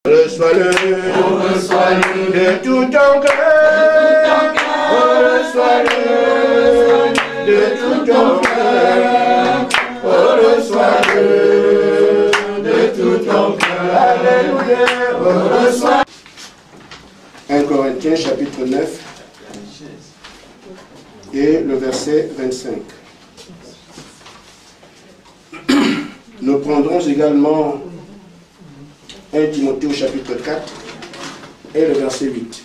Reçois-le de tout ton cœur. Reçois-le de tout ton cœur. Reçois-le de tout ton cœur. Alléluia. Reçois. 1 Corinthiens chapitre 9 et le verset 25. Nous prendrons également 1 Timothée au chapitre 4 et le verset 8.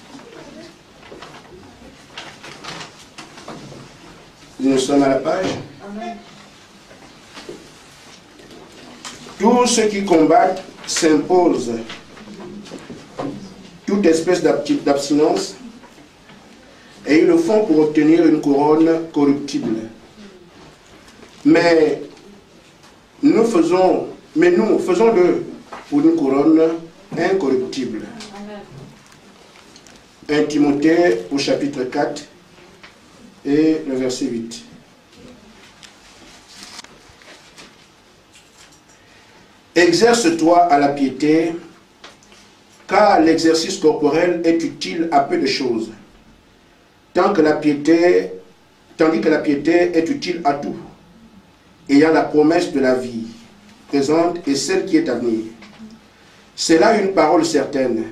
Nous sommes à la page. Amen. Tous ceux qui combattent s'imposent toute espèce d'abstinence et ils le font pour obtenir une couronne corruptible. Mais nous faisons-le pour une couronne incorruptible. Amen. 1 Timothée au chapitre 4 et le verset 8. Exerce-toi à la piété, car l'exercice corporel est utile à peu de choses, tandis que la piété est utile à tout, ayant la promesse de la vie présente et celle qui est à venir. C'est là une parole certaine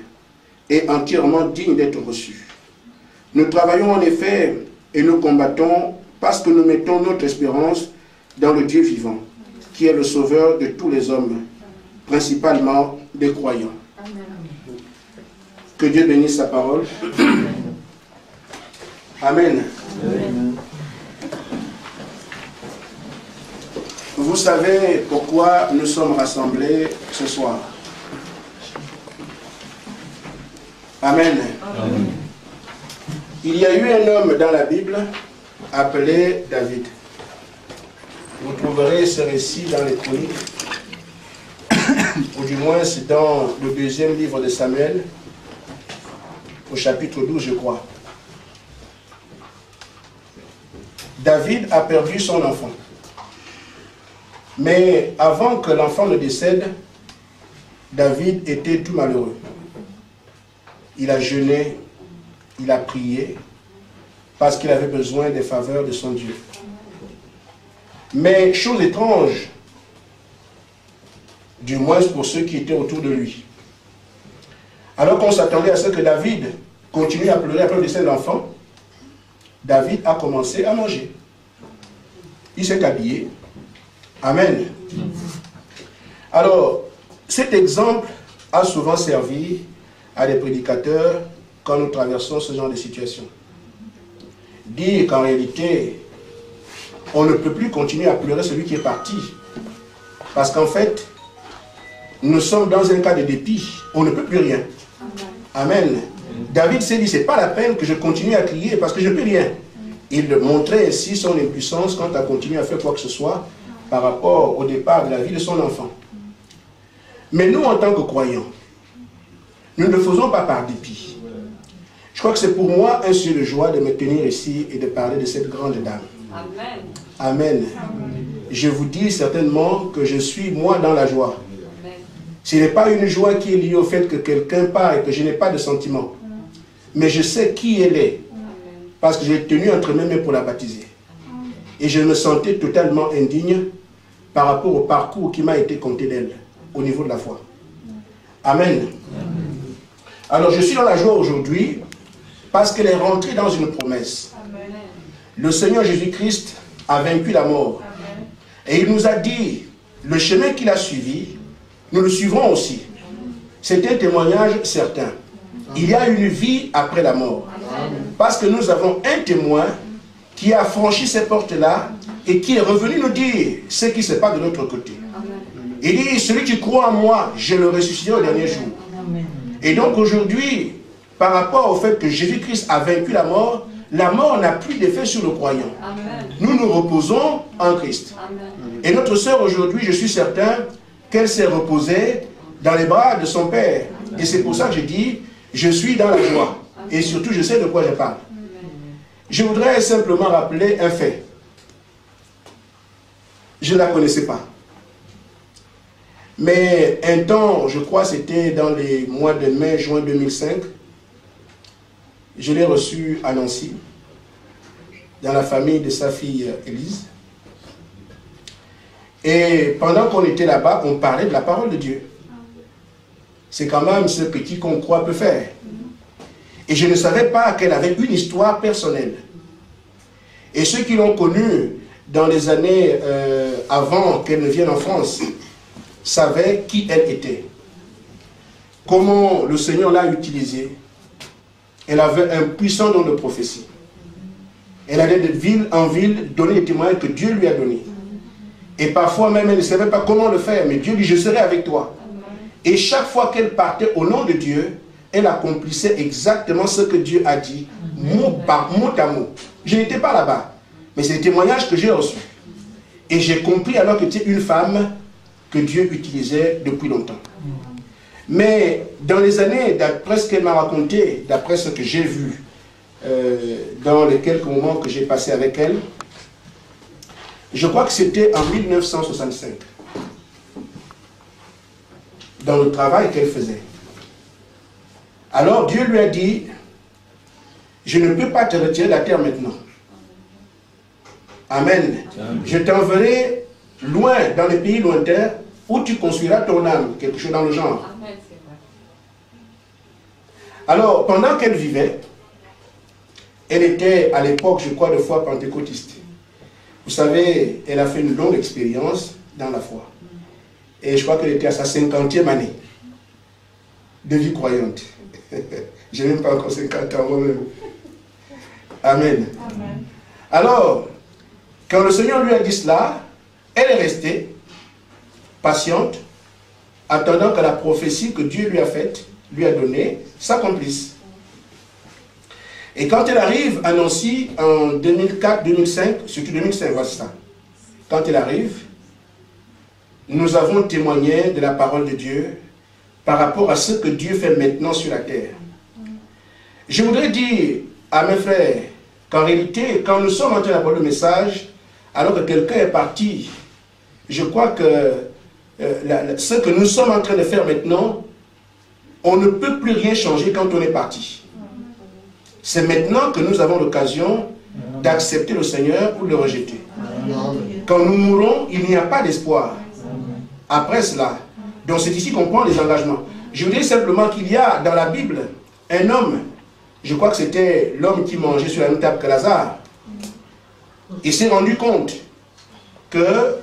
et entièrement digne d'être reçue. Nous travaillons en effet et nous combattons parce que nous mettons notre espérance dans le Dieu vivant, qui est le sauveur de tous les hommes, principalement des croyants. Amen. Que Dieu bénisse sa parole. Amen. Amen. Vous savez pourquoi nous sommes rassemblés ce soir. Amen. Amen. Il y a eu un homme dans la Bible appelé David. Vous trouverez ce récit dans les Chroniques, ou du moins c'est dans le deuxième livre de Samuel, au chapitre 12, je crois. David a perdu son enfant. Mais avant que l'enfant ne décède, David était tout malheureux. Il a jeûné, il a prié, parce qu'il avait besoin des faveurs de son Dieu. Mais chose étrange, du moins pour ceux qui étaient autour de lui. Alors qu'on s'attendait à ce que David continue à pleurer après le décès de l'enfant, David a commencé à manger. Il s'est habillé. Amen. Alors, cet exemple a souvent servi à des prédicateurs quand nous traversons ce genre de situation. Dire qu'en réalité, on ne peut plus continuer à pleurer celui qui est parti. Parce qu'en fait, nous sommes dans un cas de dépit. On ne peut plus rien. Amen. David s'est dit, c'est pas la peine que je continue à crier parce que je ne peux rien. Il montrait ainsi son impuissance quant à continuer à faire quoi que ce soit par rapport au départ de la vie de son enfant. Mais nous, en tant que croyants, nous ne le faisons pas par dépit. Je crois que c'est pour moi un sujet de joie de me tenir ici et de parler de cette grande dame. Amen. Amen. Je vous dis certainement que je suis moi dans la joie. Ce n'est pas une joie qui est liée au fait que quelqu'un part et que je n'ai pas de sentiment. Mais je sais qui elle est. Parce que j'ai tenu entre mes mains pour la baptiser. Et je me sentais totalement indigne par rapport au parcours qui m'a été compté d'elle au niveau de la foi. Amen. Alors je suis dans la joie aujourd'hui parce qu'elle est rentrée dans une promesse. Le Seigneur Jésus-Christ a vaincu la mort. Et il nous a dit, le chemin qu'il a suivi, nous le suivrons aussi. C'est un témoignage certain. Il y a une vie après la mort. Parce que nous avons un témoin qui a franchi ces portes-là et qui est revenu nous dire ce qui se passe de l'autre côté. Il dit, celui qui croit en moi, je le ressusciterai au dernier jour. Et donc aujourd'hui, par rapport au fait que Jésus-Christ a vaincu la mort n'a plus d'effet sur le croyant. Nous nous reposons en Christ. Et notre sœur aujourd'hui, je suis certain qu'elle s'est reposée dans les bras de son Père. Et c'est pour ça que je dis, je suis dans la joie. Et surtout, je sais de quoi je parle. Je voudrais simplement rappeler un fait. Je ne la connaissais pas. Mais un temps, je crois c'était dans les mois de mai, juin 2005, je l'ai reçu à Nancy, dans la famille de sa fille Élise. Et pendant qu'on était là-bas, on parlait de la parole de Dieu. C'est quand même ce que quiconque croit peut faire. Et je ne savais pas qu'elle avait une histoire personnelle. Et ceux qui l'ont connue dans les années avant qu'elle ne vienne en France savaient qui elle était. Comment le Seigneur l'a utilisée. Elle avait un puissant don de prophétie. Elle allait de ville en ville donner les témoignages que Dieu lui a donnés. Et parfois même elle ne savait pas comment le faire, mais Dieu dit je serai avec toi. Et chaque fois qu'elle partait au nom de Dieu, elle accomplissait exactement ce que Dieu a dit, mot à mot. Je n'étais pas là-bas, mais c'est des témoignages que j'ai reçus. Et j'ai compris alors que c'était une femme que Dieu utilisait depuis longtemps. Mais dans les années, d'après ce qu'elle m'a raconté, d'après ce que j'ai vu, dans les quelques moments que j'ai passés avec elle, je crois que c'était en 1965, dans le travail qu'elle faisait. Alors Dieu lui a dit, je ne peux pas te retirer de la terre maintenant. Amen. Amen. Je t'enverrai loin, dans les pays lointains, où tu construiras ton âme, quelque chose dans le genre. Amen, c'est vrai. Alors, pendant qu'elle vivait, elle était à l'époque, je crois, de foi pentecôtiste. Vous savez, elle a fait une longue expérience dans la foi. Et je crois qu'elle était à sa 50e année de vie croyante. Je n'ai même pas encore 50 ans moi-même. Amen. Amen. Alors, quand le Seigneur lui a dit cela, elle est restée patiente, attendant que la prophétie que Dieu lui a faite, lui a donnée, s'accomplisse. Et quand elle arrive à Nancy en 2004-2005, surtout 2005, voici ça. Quand elle arrive, nous avons témoigné de la parole de Dieu par rapport à ce que Dieu fait maintenant sur la terre. Je voudrais dire à mes frères qu'en réalité, quand nous sommes en train d'apporter le message, alors que quelqu'un est parti, je crois que ce que nous sommes en train de faire maintenant, on ne peut plus rien changer quand on est parti. C'est maintenant que nous avons l'occasion d'accepter le Seigneur ou de le rejeter. Quand nous mourrons, il n'y a pas d'espoir. Après cela, donc c'est ici qu'on prend les engagements. Je vous dis simplement qu'il y a dans la Bible un homme, je crois que c'était l'homme qui mangeait sur la même table que Lazare. Il s'est rendu compte que,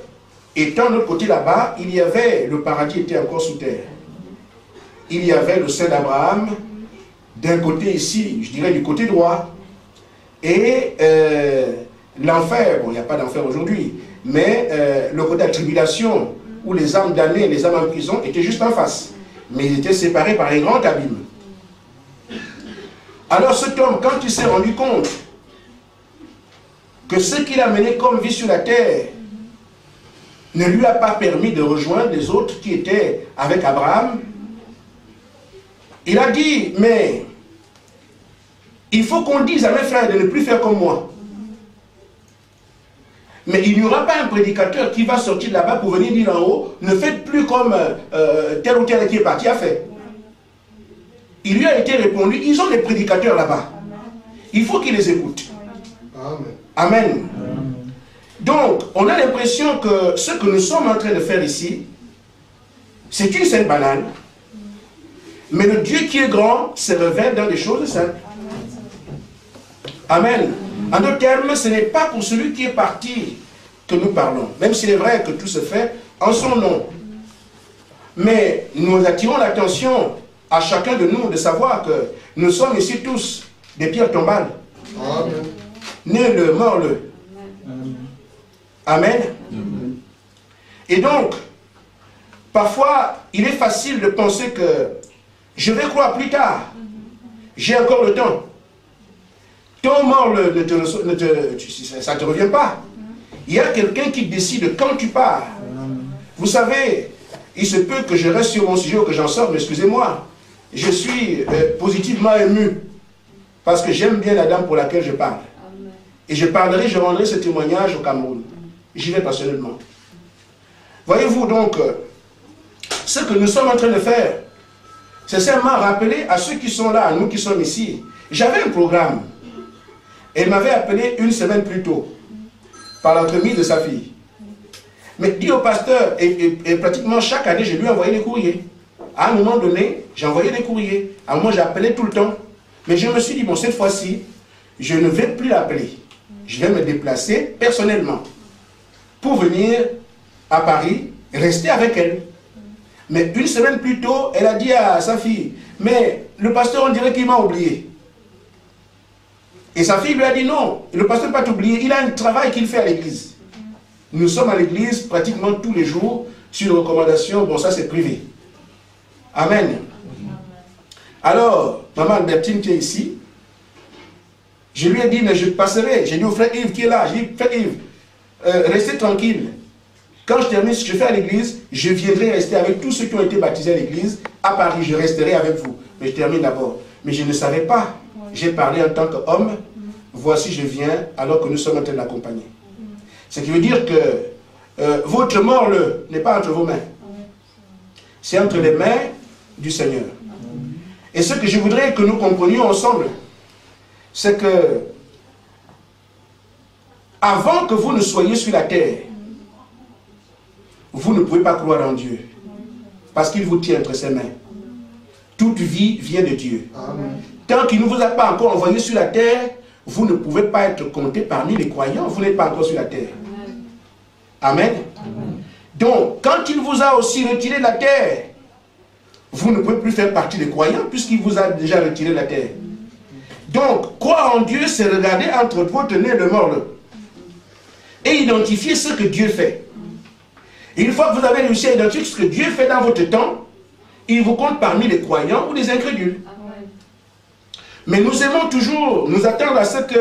étant de l'autre côté là-bas, il y avait, le paradis était encore sous terre. Il y avait le sein d'Abraham, d'un côté ici, je dirais du côté droit, et l'enfer, bon il n'y a pas d'enfer aujourd'hui, mais le côté de la tribulation, où les âmes damnées, les âmes en prison étaient juste en face. Mais ils étaient séparés par un grand abîme. Alors cet homme, quand il s'est rendu compte que ce qu'il a mené comme vie sur la terre ne lui a pas permis de rejoindre les autres qui étaient avec Abraham, il a dit, mais il faut qu'on dise à mes frères de ne plus faire comme moi. Mais il n'y aura pas un prédicateur qui va sortir de là-bas pour venir dire en haut, ne faites plus comme tel ou tel qui est parti a fait. Il lui a été répondu, ils ont des prédicateurs là-bas. Il faut qu'ils les écoutent. Amen. Amen. Donc, on a l'impression que ce que nous sommes en train de faire ici, c'est une scène banale. Mais le Dieu qui est grand se révèle dans des choses simples. Amen. En d'autres termes, ce n'est pas pour celui qui est parti que nous parlons. Même s'il est vrai que tout se fait en son nom. Mais nous attirons l'attention à chacun de nous de savoir que nous sommes ici tous des pierres tombales. Amen. Né-le, mort-le. Amen. Amen. Et donc, parfois, il est facile de penser que je vais croire plus tard. J'ai encore le temps. Ton mort, ça ne te revient pas. Il y a quelqu'un qui décide quand tu pars. Vous savez, il se peut que je reste sur mon sujet ou que j'en sorte, mais excusez-moi. Je suis positivement ému parce que j'aime bien la dame pour laquelle je parle. Et je rendrai ce témoignage au Cameroun. J'y vais personnellement. Voyez-vous donc, ce que nous sommes en train de faire, c'est seulement rappeler à ceux qui sont là, à nous qui sommes ici. J'avais un programme. Elle m'avait appelé une semaine plus tôt, par l'entremise de sa fille. Mais dit au pasteur, et pratiquement chaque année, je lui envoyais des courriers. À un moment donné, j'ai envoyé des courriers. À un moment, j'appelais tout le temps. Mais je me suis dit, bon, cette fois-ci, je ne vais plus l'appeler. Je vais me déplacer personnellement pour venir à Paris, rester avec elle. Mais une semaine plus tôt, elle a dit à sa fille, mais le pasteur, on dirait qu'il m'a oublié. Et sa fille lui a dit, non, le pasteur ne peut pas t'oublier, il a un travail qu'il fait à l'église. Nous sommes à l'église pratiquement tous les jours, sur recommandation, bon ça c'est privé. Amen. Alors, maman Albertine qui est ici, je lui ai dit, mais je passerai. J'ai dit au frère Yves qui est là, j'ai dit, frère Yves, restez tranquille. Quand je termine ce que je fais à l'église, je viendrai rester avec tous ceux qui ont été baptisés à l'église. À Paris, je resterai avec vous. Mais je termine d'abord. Mais je ne savais pas. J'ai parlé en tant qu'homme. Voici, je viens alors que nous sommes en train d'accompagner. Ce qui veut dire que votre mort n'est pas entre vos mains. C'est entre les mains du Seigneur. Et ce que je voudrais que nous comprenions ensemble, c'est que avant que vous ne soyez sur la terre, vous ne pouvez pas croire en Dieu. Parce qu'il vous tient entre ses mains. Toute vie vient de Dieu. Amen. Tant qu'il ne vous a pas encore envoyé sur la terre, vous ne pouvez pas être compté parmi les croyants. Vous n'êtes pas encore sur la terre. Amen. Amen. Donc, quand il vous a aussi retiré de la terre, vous ne pouvez plus faire partie des croyants puisqu'il vous a déjà retiré de la terre. Donc, croire en Dieu, c'est regarder entre votre nez et le morle et identifier ce que Dieu fait. Et une fois que vous avez réussi à identifier ce que Dieu fait dans votre temps, il vous compte parmi les croyants ou les incrédules. Amen. Mais nous aimons toujours nous attendre à ce que,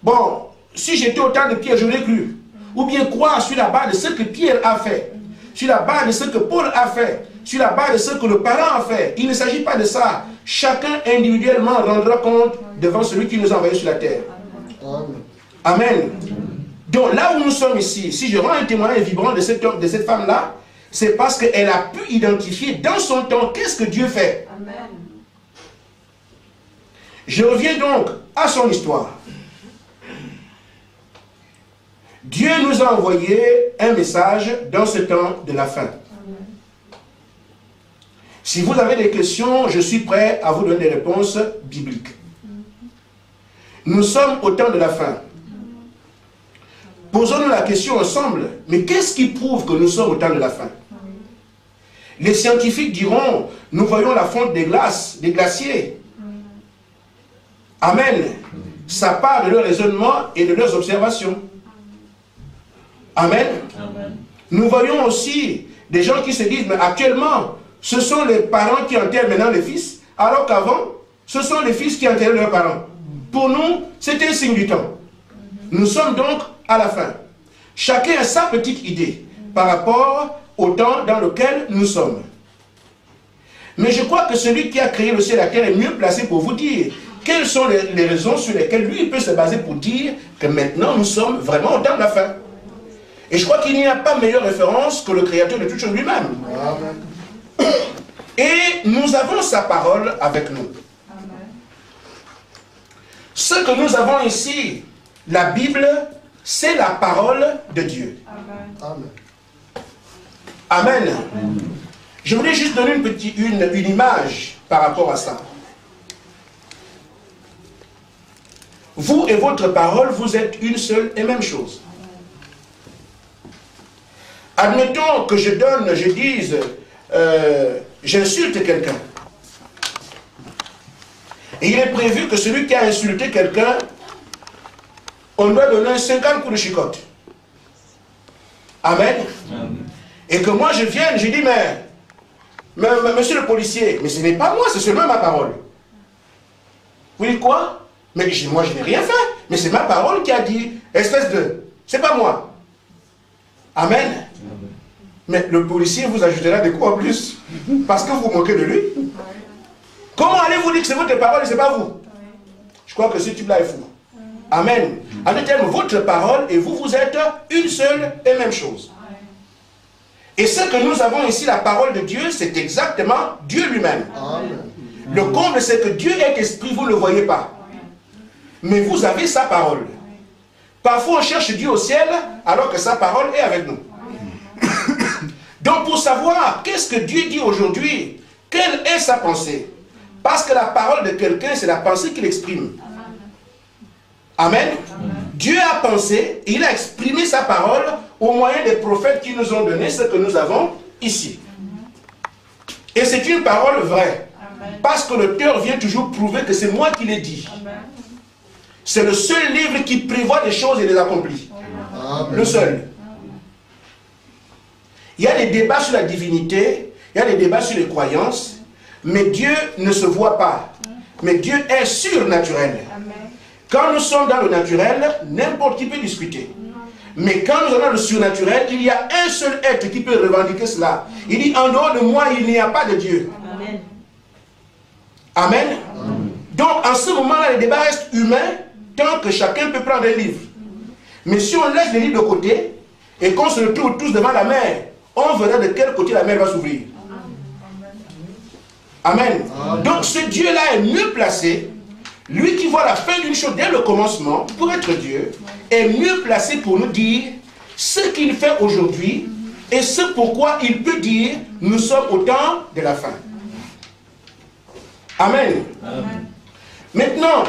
bon, si j'étais au temps de Pierre, j'aurais cru. Ou bien croire sur la base de ce que Pierre a fait, sur la base de ce que Paul a fait, sur la base de ce que le parent a fait. Il ne s'agit pas de ça. Chacun individuellement rendra compte devant celui qui nous a envoyés sur la terre. Amen. Amen. Donc là où nous sommes ici, si je rends un témoignage vibrant de cette femme-là, c'est parce qu'elle a pu identifier dans son temps qu'est-ce que Dieu fait. Amen. Je reviens donc à son histoire. Dieu nous a envoyé un message dans ce temps de la fin. Amen. Si vous avez des questions, je suis prêt à vous donner des réponses bibliques. Nous sommes au temps de la fin. Posons-nous la question ensemble, mais qu'est-ce qui prouve que nous sommes au temps de la fin? Les scientifiques diront, nous voyons la fonte des glaces, des glaciers. Amen. Ça part de leur raisonnement et de leurs observations. Amen. Amen. Nous voyons aussi des gens qui se disent, mais actuellement, ce sont les parents qui enterrent maintenant les fils, alors qu'avant, ce sont les fils qui enterrent leurs parents. Pour nous, c'est un signe du temps. Nous sommes donc à la fin. Chacun a sa petite idée par rapport au temps dans lequel nous sommes. Mais je crois que celui qui a créé le ciel et la terre est mieux placé pour vous dire quelles sont les raisons sur lesquelles lui peut se baser pour dire que maintenant nous sommes vraiment au temps de la fin. Et je crois qu'il n'y a pas meilleure référence que le Créateur de toutes choses lui-même. Et nous avons sa parole avec nous. Amen. Ce que nous avons ici, la Bible, c'est la parole de Dieu. Amen. Amen. Amen. Je voulais juste donner une image par rapport à ça. Vous et votre parole, vous êtes une seule et même chose. Admettons que je dise, j'insulte quelqu'un. Et il est prévu que celui qui a insulté quelqu'un, on doit donner 50 coups de chicotte. Amen. Amen. Et que moi je vienne, je dis, mais monsieur le policier, mais ce n'est pas moi, c'est seulement ma parole. Vous dites quoi? Mais moi je n'ai rien fait, mais c'est ma parole qui a dit, espèce de, c'est pas moi. Amen. Amen. Mais le policier vous ajoutera des coups en plus, parce que vous moquez de lui. Comment allez-vous dire que c'est votre parole et ce n'est pas vous? Je crois que ce type-là est fou. Amen. En d'autres termes, votre parole et vous, vous êtes une seule et même chose. Et ce que nous avons ici, la parole de Dieu, c'est exactement Dieu lui-même. Le comble, c'est que Dieu est esprit, vous ne le voyez pas. Mais vous avez sa parole. Parfois, on cherche Dieu au ciel, alors que sa parole est avec nous. Donc, pour savoir qu'est-ce que Dieu dit aujourd'hui, quelle est sa pensée? Parce que la parole de quelqu'un, c'est la pensée qu'il exprime. Amen. Dieu a pensé, il a exprimé sa parole au moyen des prophètes qui nous ont donné ce que nous avons ici. Et c'est une parole vraie. Parce que l'auteur vient toujours prouver que c'est moi qui l'ai dit. C'est le seul livre qui prévoit des choses et les accomplit. Le seul. Il y a des débats sur la divinité, il y a des débats sur les croyances, mais Dieu ne se voit pas. Mais Dieu est surnaturel. Quand nous sommes dans le naturel, n'importe qui peut discuter. Mais quand nous sommes dans le surnaturel, il y a un seul être qui peut revendiquer cela. Il dit, en dehors de moi, il n'y a pas de Dieu. Amen. Amen. Donc, en ce moment-là, le débat reste humain, tant que chacun peut prendre un livre. Mais si on laisse les livres de côté, et qu'on se retrouve tous devant la mer, on verra de quel côté la mer va s'ouvrir. Amen. Donc, ce Dieu-là est mieux placé. Lui qui voit la fin d'une chose dès le commencement, pour être Dieu, est mieux placé pour nous dire ce qu'il fait aujourd'hui et ce pourquoi il peut dire nous sommes au temps de la fin. Amen. Amen. Maintenant,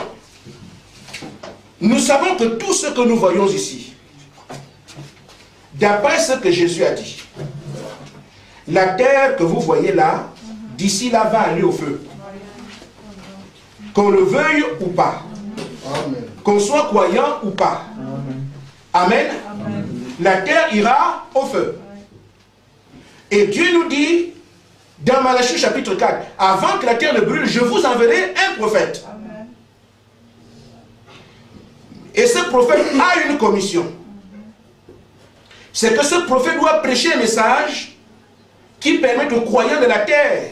nous savons que tout ce que nous voyons ici, d'après ce que Jésus a dit, la terre que vous voyez là, d'ici là va aller au feu. Qu'on le veuille ou pas. Qu'on soit croyant ou pas. Amen. Amen. La terre ira au feu. Et Dieu nous dit, dans Malachie chapitre 4, avant que la terre ne brûle, je vous enverrai un prophète. Amen. Et ce prophète a une commission. C'est que ce prophète doit prêcher un message qui permette aux croyants de la terre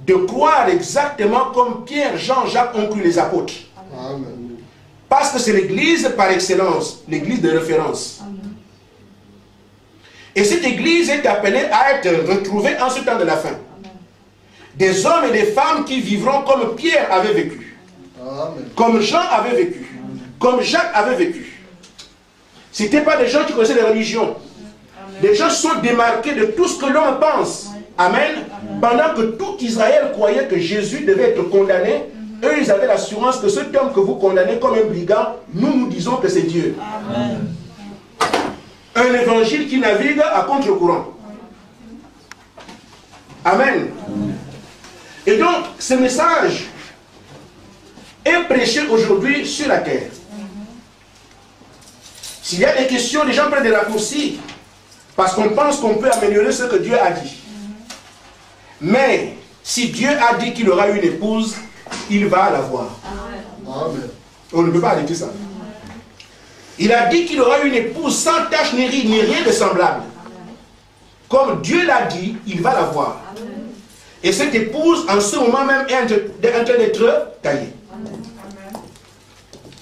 de croire exactement comme Pierre, Jean, Jacques ont cru les apôtres. Amen. Parce que c'est l'église par excellence, l'église de référence. Amen. Et cette église est appelée à être retrouvée en ce temps de la fin. Amen. Des hommes et des femmes qui vivront comme Pierre avait vécu. Amen. Comme Jean avait vécu. Amen. Comme Jacques avait vécu. Ce n'étaient pas des gens qui connaissaient les religions. Amen. Des gens sont démarqués de tout ce que l'homme pense. Amen. Amen. Pendant que tout Israël croyait que Jésus devait être condamné, eux, ils avaient l'assurance que cet homme que vous condamnez comme un brigand, nous disons que c'est Dieu. Amen. Un évangile qui navigue à contre-courant. Amen. Amen. Et donc, ce message est prêché aujourd'hui sur la terre. S'il y a des questions, les gens prennent des raccourcis parce qu'on pense qu'on peut améliorer ce que Dieu a dit. Mais si Dieu a dit qu'il aura une épouse, il va l'avoir. Amen. On ne peut pas arrêter ça. Il a dit qu'il aura une épouse sans tache ni rien de semblable. Comme Dieu l'a dit, il va l'avoir. Et cette épouse, en ce moment même, est en train d'être taillée.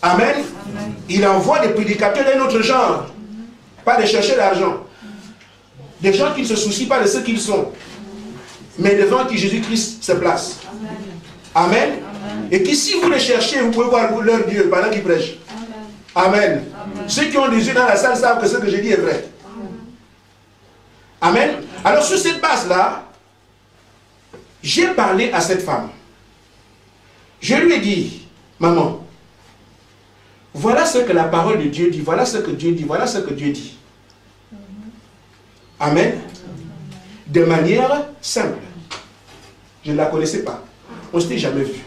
Amen. Amen. Il envoie des prédicateurs d'un autre genre. Pas de chercher l'argent. Des gens qui ne se soucient pas de ce qu'ils sont, mais devant qui Jésus-Christ se place. Amen. Amen. Amen. Et qui, si vous les cherchez, vous pouvez voir leur Dieu pendant qu'ils prêchent. Amen. Amen. Amen. Ceux qui ont des yeux dans la salle savent que ce que je dis est vrai. Amen. Amen. Alors sur cette base-là, j'ai parlé à cette femme. Je lui ai dit, maman, voilà ce que la parole de Dieu dit, voilà ce que Dieu dit, voilà ce que Dieu dit. Amen. De manière simple. Je ne la connaissais pas. On ne s'était jamais vu.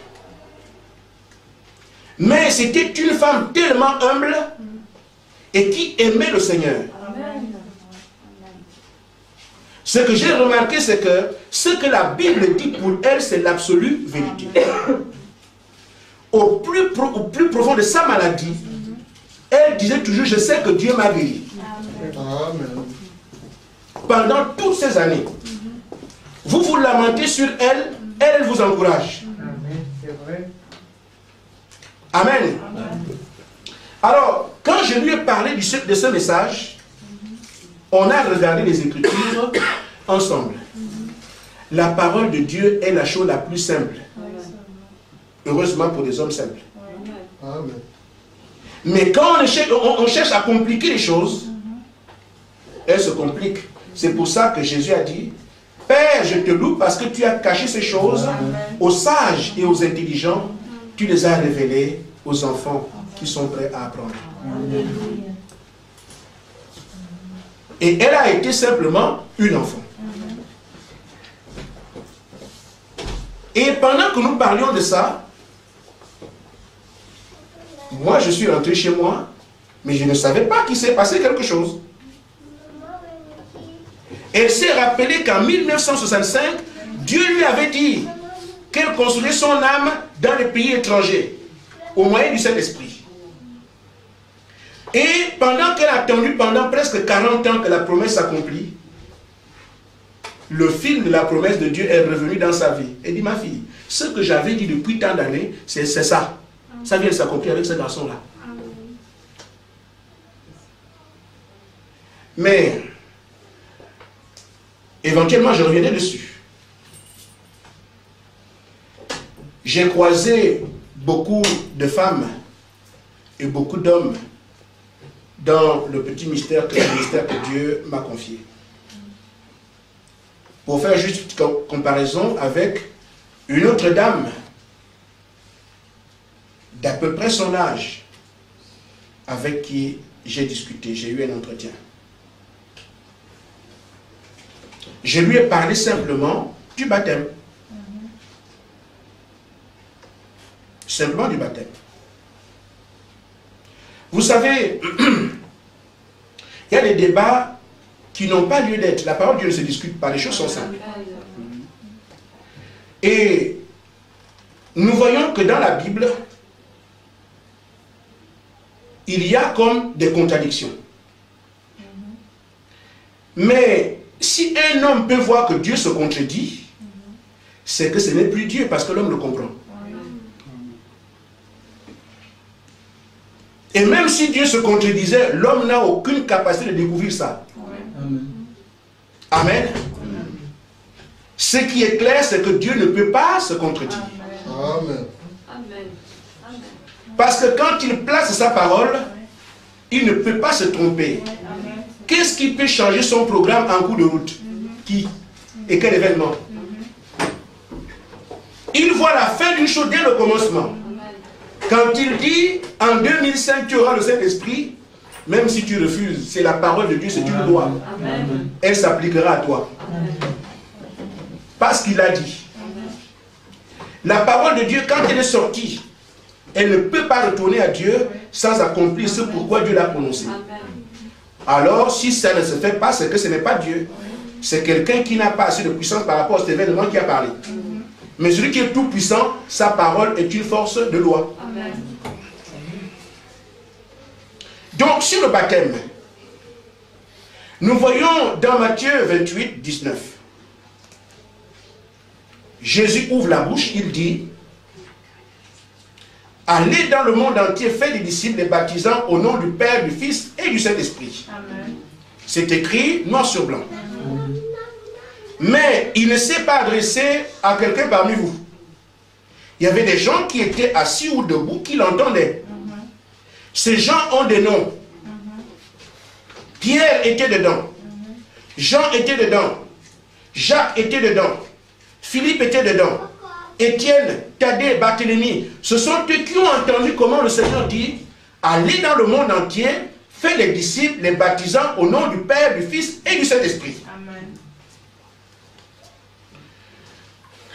Mais c'était une femme tellement humble et qui aimait le Seigneur. Amen. Ce que j'ai remarqué, c'est que ce que la Bible dit pour elle, c'est l'absolue vérité. Au plus profond de sa maladie, elle disait toujours, je sais que Dieu m'a guéri. Amen. Pendant toutes ces années, vous vous lamentez sur elle, elle vous encourage. Amen. C'est vrai. Amen. Amen. Alors, quand je lui ai parlé de ce message, On a regardé les Écritures ensemble. La parole de Dieu est la chose la plus simple. Heureusement pour les hommes simples. Amen. Mais quand on cherche à compliquer les choses, elles se compliquent. C'est pour ça que Jésus a dit, Père, je te loue parce que tu as caché ces choses aux sages et aux intelligents. Tu les as révélées aux enfants qui sont prêts à apprendre. Et elle a été simplement une enfant. Et pendant que nous parlions de ça, moi je suis rentré chez moi, mais je ne savais pas qu'il s'est passé quelque chose. Elle s'est rappelée qu'en 1965, Dieu lui avait dit qu'elle construisait son âme dans les pays étrangers, au moyen du Saint-Esprit. Et pendant qu'elle a attendu pendant presque 40 ans que la promesse s'accomplit, le film de la promesse de Dieu est revenu dans sa vie. Elle dit, ma fille, ce que j'avais dit depuis tant d'années, c'est ça. Ça vient de s'accomplir avec ce garçon-là. Mais, éventuellement, je reviendrai dessus. J'ai croisé beaucoup de femmes et beaucoup d'hommes dans le petit mystère que Dieu m'a confié. Pour faire juste une comparaison avec une autre dame d'à peu près son âge avec qui j'ai discuté, j'ai eu un entretien. Je lui ai parlé simplement du baptême. Simplement du baptême. Vous savez, il y a des débats qui n'ont pas lieu d'être. La parole de Dieu ne se discute pas, les choses sont simples. Et nous voyons que dans la Bible, il y a comme des contradictions. Mais si un homme peut voir que Dieu se contredit, c'est que ce n'est plus Dieu parce que l'homme le comprend. Et même si Dieu se contredisait, l'homme n'a aucune capacité de découvrir ça. Amen. Amen. Ce qui est clair, c'est que Dieu ne peut pas se contredire. Amen. Parce que quand il place sa parole, il ne peut pas se tromper. Qu'est-ce qui peut changer son programme en cours de route? Qui? Et quel événement? Il voit la fin d'une chose dès le commencement. Quand il dit, en 2005, tu auras le Saint-Esprit, même si tu refuses, c'est la parole de Dieu, c'est une loi. Elle s'appliquera à toi. Parce qu'il a dit. La parole de Dieu, quand elle est sortie, elle ne peut pas retourner à Dieu sans accomplir ce pourquoi Dieu l'a prononcé. Alors, si ça ne se fait pas, c'est que ce n'est pas Dieu. C'est quelqu'un qui n'a pas assez de puissance par rapport à cet événement qui a parlé. Mais celui qui est tout puissant, sa parole est une force de loi. Amen. Donc, sur le baptême, nous voyons dans Matthieu 28, 19, Jésus ouvre la bouche, il dit, « Allez dans le monde entier, faites des disciples, les baptisant au nom du Père, du Fils et du Saint-Esprit. » C'est écrit noir sur blanc. Amen. Mais il ne s'est pas adressé à quelqu'un parmi vous. Il y avait des gens qui étaient assis ou debout qui l'entendaient. Ces gens ont des noms. Pierre était dedans. Jean était dedans. Jacques était dedans. Philippe était dedans. Étienne, Thaddée, Barthélemy. Ce sont eux qui ont entendu comment le Seigneur dit, allez dans le monde entier, faites les disciples, les baptisant au nom du Père, du Fils et du Saint-Esprit.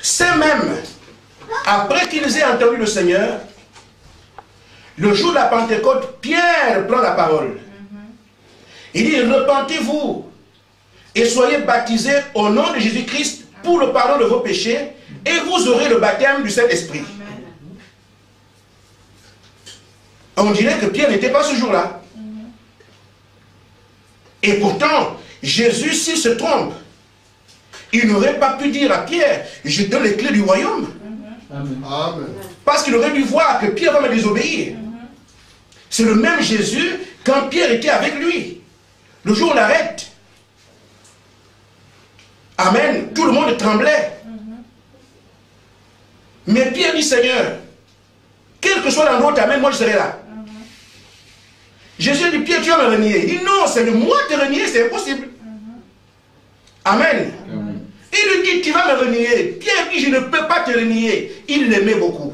C'est même, après qu'ils aient entendu le Seigneur, le jour de la Pentecôte, Pierre prend la parole. Il dit, repentez-vous et soyez baptisés au nom de Jésus-Christ pour le pardon de vos péchés et vous aurez le baptême du Saint-Esprit. On dirait que Pierre n'était pas ce jour-là. Et pourtant, Jésus, s'il se trompe, il n'aurait pas pu dire à Pierre, je donne les clés du royaume. Amen. Parce qu'il aurait dû voir que Pierre va me désobéir. C'est le même Jésus quand Pierre était avec lui. Le jour où on l'arrête, Amen. Tout le monde tremblait. Mais Pierre dit, Seigneur, quel que soit l'endroit où tu amènes, moi je serai là. Jésus dit, Pierre, tu vas me renier. Il dit, non, Seigneur, moi te renier, c'est impossible. Amen. Il lui dit, tu vas me renier. Pierre dit, je ne peux pas te renier. Il l'aimait beaucoup.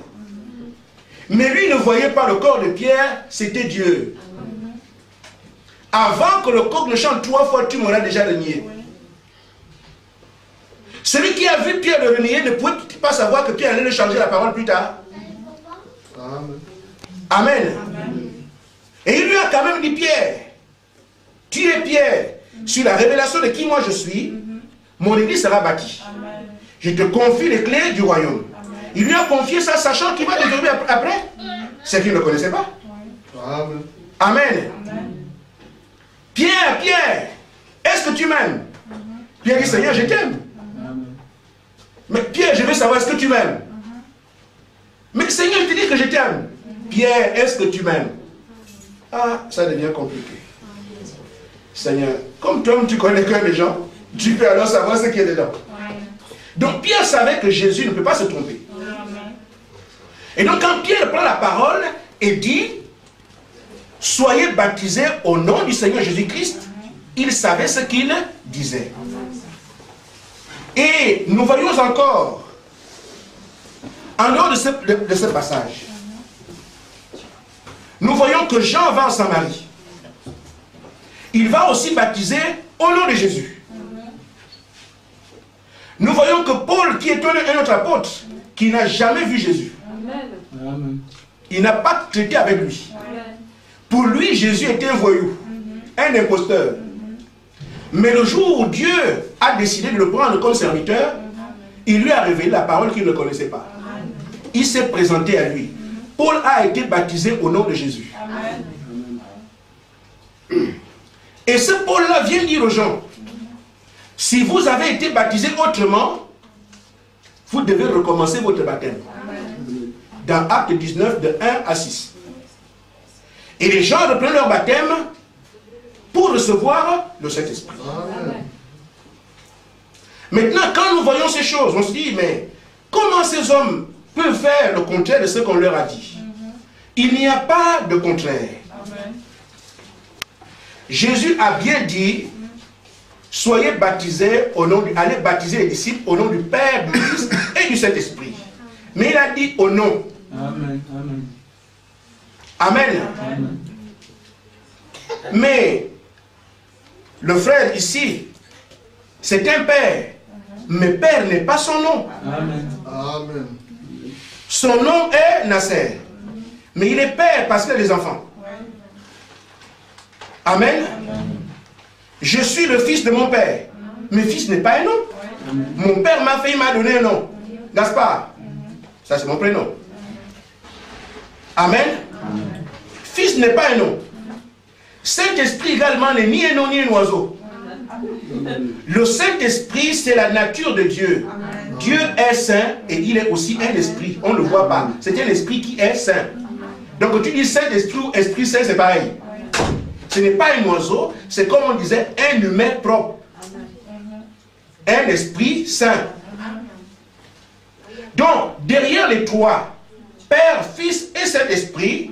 Mais lui ne voyait pas le corps de Pierre, c'était Dieu. Avant que le coq ne chante 3 fois, tu m'auras déjà renié. Celui qui a vu Pierre le renier ne pouvait pas savoir que Pierre allait le changer la parole plus tard. Amen. Amen. Et il lui a quand même dit, Pierre, tu es Pierre, sur la révélation de qui moi je suis, mon église sera bâtie. Je te confie les clés du royaume. Il lui a confié ça, sachant qu'il va désormais après. C'est qu'il ne le connaissait pas. Amen. Amen. Pierre, Pierre, est-ce que tu m'aimes? Pierre dit, Seigneur, je t'aime. Mais Pierre, je veux savoir, est-ce que tu m'aimes? Mais Seigneur, je te dis que je t'aime. Pierre, est-ce que tu m'aimes? Ah, ça devient compliqué. Seigneur, comme toi, tu connais que les gens, tu peux alors savoir ce qu'il y a dedans. Donc Pierre savait que Jésus ne peut pas se tromper. Et donc quand Pierre prend la parole et dit, soyez baptisés au nom du Seigneur Jésus-Christ, il savait ce qu'il disait. Et nous voyons encore, en dehors de ce passage, nous voyons que Jean va en Samarie. Il va aussi baptiser au nom de Jésus. Nous voyons que Paul, qui est un autre apôtre, qui n'a jamais vu Jésus, il n'a pas traité avec lui. Pour lui, Jésus était un voyou, un imposteur. Mais le jour où Dieu a décidé de le prendre comme serviteur, il lui a révélé la parole qu'il ne connaissait pas. Il s'est présenté à lui. Paul a été baptisé au nom de Jésus. Et ce Paul-là vient dire aux gens, si vous avez été baptisé autrement, vous devez recommencer votre baptême. Dans Acte 19, de 1 à 6. Et les gens reprennent leur baptême pour recevoir le Saint-Esprit. Maintenant, quand nous voyons ces choses, on se dit, mais comment ces hommes peuvent faire le contraire de ce qu'on leur a dit? Il n'y a pas de contraire. Jésus a bien dit, soyez baptisés au nom du, allez baptiser les disciples au nom du Père, du Fils et du Saint-Esprit. Mais il a dit au nom. Amen. Amen. Amen. Mais le frère ici, c'est un père. Mais père n'est pas son nom. Amen. Amen. Son nom est Nasser. Mais il est père parce qu'il a des enfants. Amen. Je suis le fils de mon père. Mais fils n'est pas un nom. Mon père m'a fait, il m'a donné un nom. Gaspard. Ça c'est mon prénom. Amen. Fils n'est pas un nom. Saint-Esprit également n'est ni un nom ni un oiseau. Le Saint-Esprit, c'est la nature de Dieu. Dieu est saint et il est aussi un esprit. On ne le voit pas. C'est un esprit qui est saint. Donc quand tu dis Saint-Esprit ou Esprit Saint, c'est pareil. Ce n'est pas un oiseau, c'est comme on disait un humain propre. Un esprit saint. Donc, derrière les trois, Père, Fils et Saint-Esprit,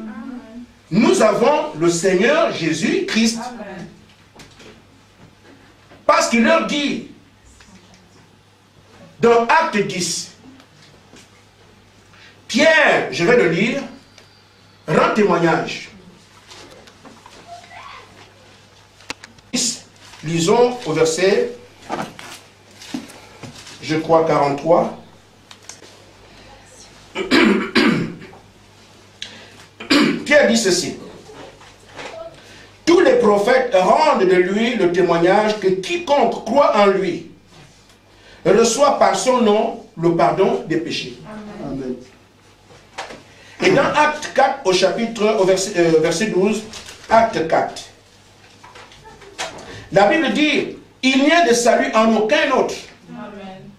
nous avons le Seigneur Jésus-Christ. Parce qu'il leur dit, dans Acte 10, Pierre, je vais le lire, rend témoignage. Lisons au verset, je crois, 43. Pierre dit ceci. Tous les prophètes rendent de lui le témoignage que quiconque croit en lui reçoit par son nom le pardon des péchés. Amen. Et dans Acte 4, au chapitre, au verset 12, Acte 4, la Bible dit, il n'y a de salut en aucun autre. Amen.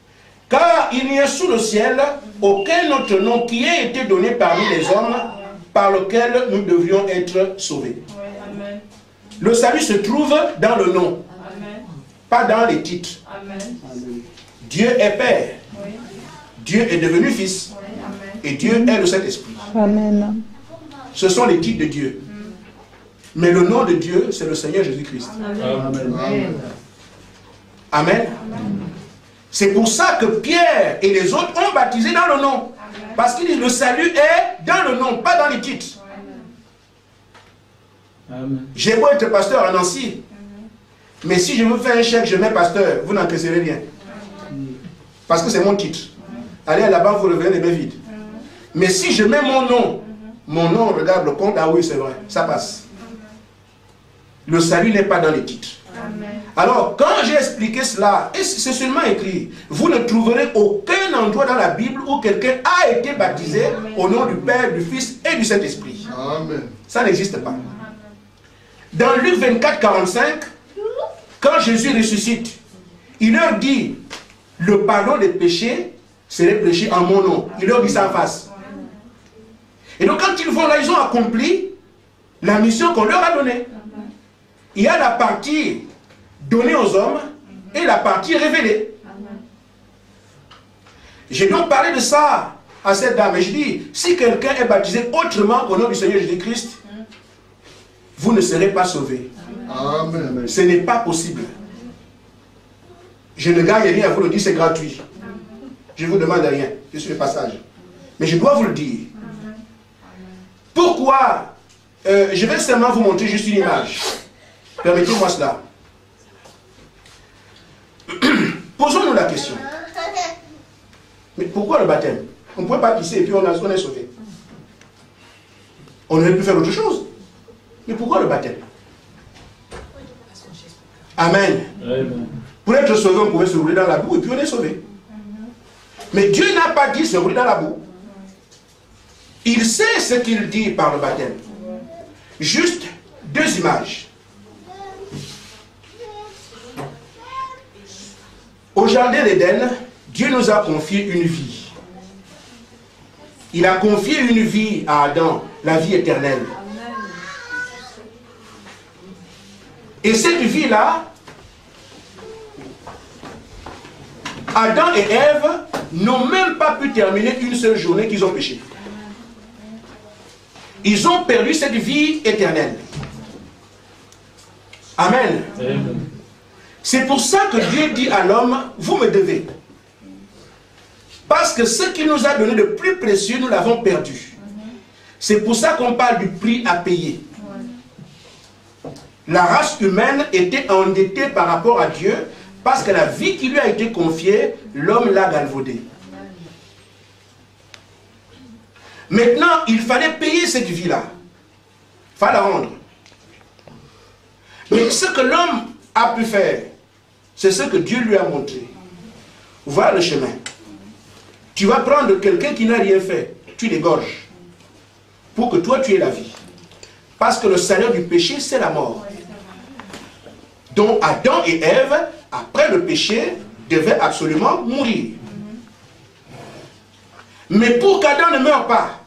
Car il n'y a sous le ciel aucun autre nom qui ait été donné parmi les hommes par lequel nous devrions être sauvés. Amen. Le salut se trouve dans le nom. Amen. pas dans les titres. Amen. Dieu est Père. Oui. Dieu est devenu Fils. Oui. Amen. Et Dieu est le Saint-Esprit. Amen. Ce sont les titres de Dieu. Mais le nom de Dieu, c'est le Seigneur Jésus-Christ. Amen. Amen. Amen. C'est pour ça que Pierre et les autres ont baptisé dans le nom. Parce qu'ils disent le salut est dans le nom, pas dans les titres. J'ai beau être pasteur à Nancy, mais si je veux faire un chèque, je mets pasteur, vous n'encaisserez rien. Parce que c'est mon titre. Allez à la banque, vous revenez les mains vides. Mais si je mets mon nom, regarde le compte, ah oui, c'est vrai, ça passe. Le salut n'est pas dans les titres. Alors, quand j'ai expliqué cela, et c'est seulement écrit, vous ne trouverez aucun endroit dans la Bible où quelqu'un a été baptisé au nom du Père, du Fils et du Saint-Esprit. Amen. Ça n'existe pas. Dans Luc 24, 45, quand Jésus ressuscite, il leur dit, le pardon des péchés serait prêché en mon nom. Il leur dit ça en face. Et donc quand ils vont là, ils ont accompli la mission qu'on leur a donnée. Il y a la partie donnée aux hommes et la partie révélée. J'ai donc parlé de ça à cette dame. Et je dis, si quelqu'un est baptisé autrement qu'au nom du Seigneur Jésus-Christ, vous ne serez pas sauvés. Amen. Ce n'est pas possible. Je ne gagne rien à vous le dire, c'est gratuit. Je ne vous demande rien. Je suis le passage. Mais je dois vous le dire. Pourquoi je vais seulement vous montrer juste une image. Permettez-moi cela. Posons-nous la question. Mais pourquoi le baptême? On ne peut pas pisser et puis on est sauvé. On aurait pu faire autre chose. Mais pourquoi le baptême? Amen. Amen. Pour être sauvé, on pouvait se rouler dans la boue et puis on est sauvé. Mais Dieu n'a pas dit se rouler dans la boue. Il sait ce qu'il dit par le baptême. Juste deux images. Au jardin d'Éden, Dieu nous a confié une vie. Il a confié une vie à Adam, la vie éternelle. Et cette vie-là, Adam et Ève n'ont même pas pu terminer une seule journée qu'ils ont péché. Ils ont perdu cette vie éternelle. Amen. Amen. C'est pour ça que Dieu dit à l'homme, vous me devez. Parce que ce qu'il nous a donné de plus précieux, nous l'avons perdu. C'est pour ça qu'on parle du prix à payer. La race humaine était endettée par rapport à Dieu, parce que la vie qui lui a été confiée, l'homme l'a galvaudée. Maintenant, il fallait payer cette vie-là. Il fallait la rendre. Mais ce que l'homme a pu faire, c'est ce que Dieu lui a montré. Voilà le chemin. Tu vas prendre quelqu'un qui n'a rien fait, tu l'égorges, pour que toi tu aies la vie. Parce que le salaire du péché, c'est la mort. Donc Adam et Ève, après le péché, devaient absolument mourir. Mais pour qu'Adam ne meure pas,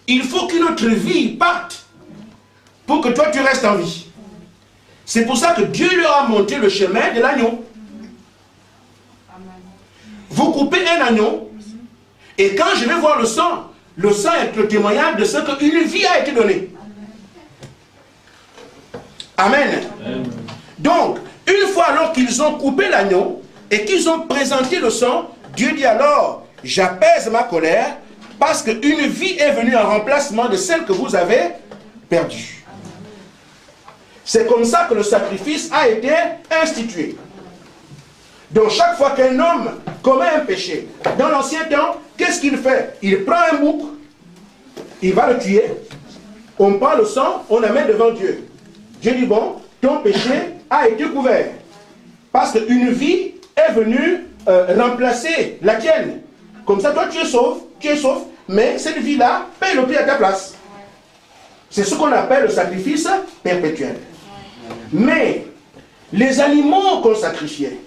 il faut qu'une autre vie parte pour que toi tu restes en vie. C'est pour ça que Dieu leur a montré le chemin de l'agneau. Vous coupez un agneau, et quand je vais voir le sang est le témoignage de ce qu'une vie a été donnée. Amen. Amen. Donc, une fois alors qu'ils ont coupé l'agneau, et qu'ils ont présenté le sang, Dieu dit alors, j'apaise ma colère, parce qu'une vie est venue en remplacement de celle que vous avez perdue. C'est comme ça que le sacrifice a été institué. Donc chaque fois qu'un homme commet un péché, dans l'ancien temps, qu'est-ce qu'il fait? Il prend un bouc, il va le tuer, on prend le sang, on l'amène devant Dieu. Dieu dit, bon, ton péché a été couvert. Parce qu'une vie est venue remplacer la tienne. Comme ça, toi tu es sauf, mais cette vie-là paye le prix à ta place. C'est ce qu'on appelle le sacrifice perpétuel. Mais les animaux qu'on sacrifiait,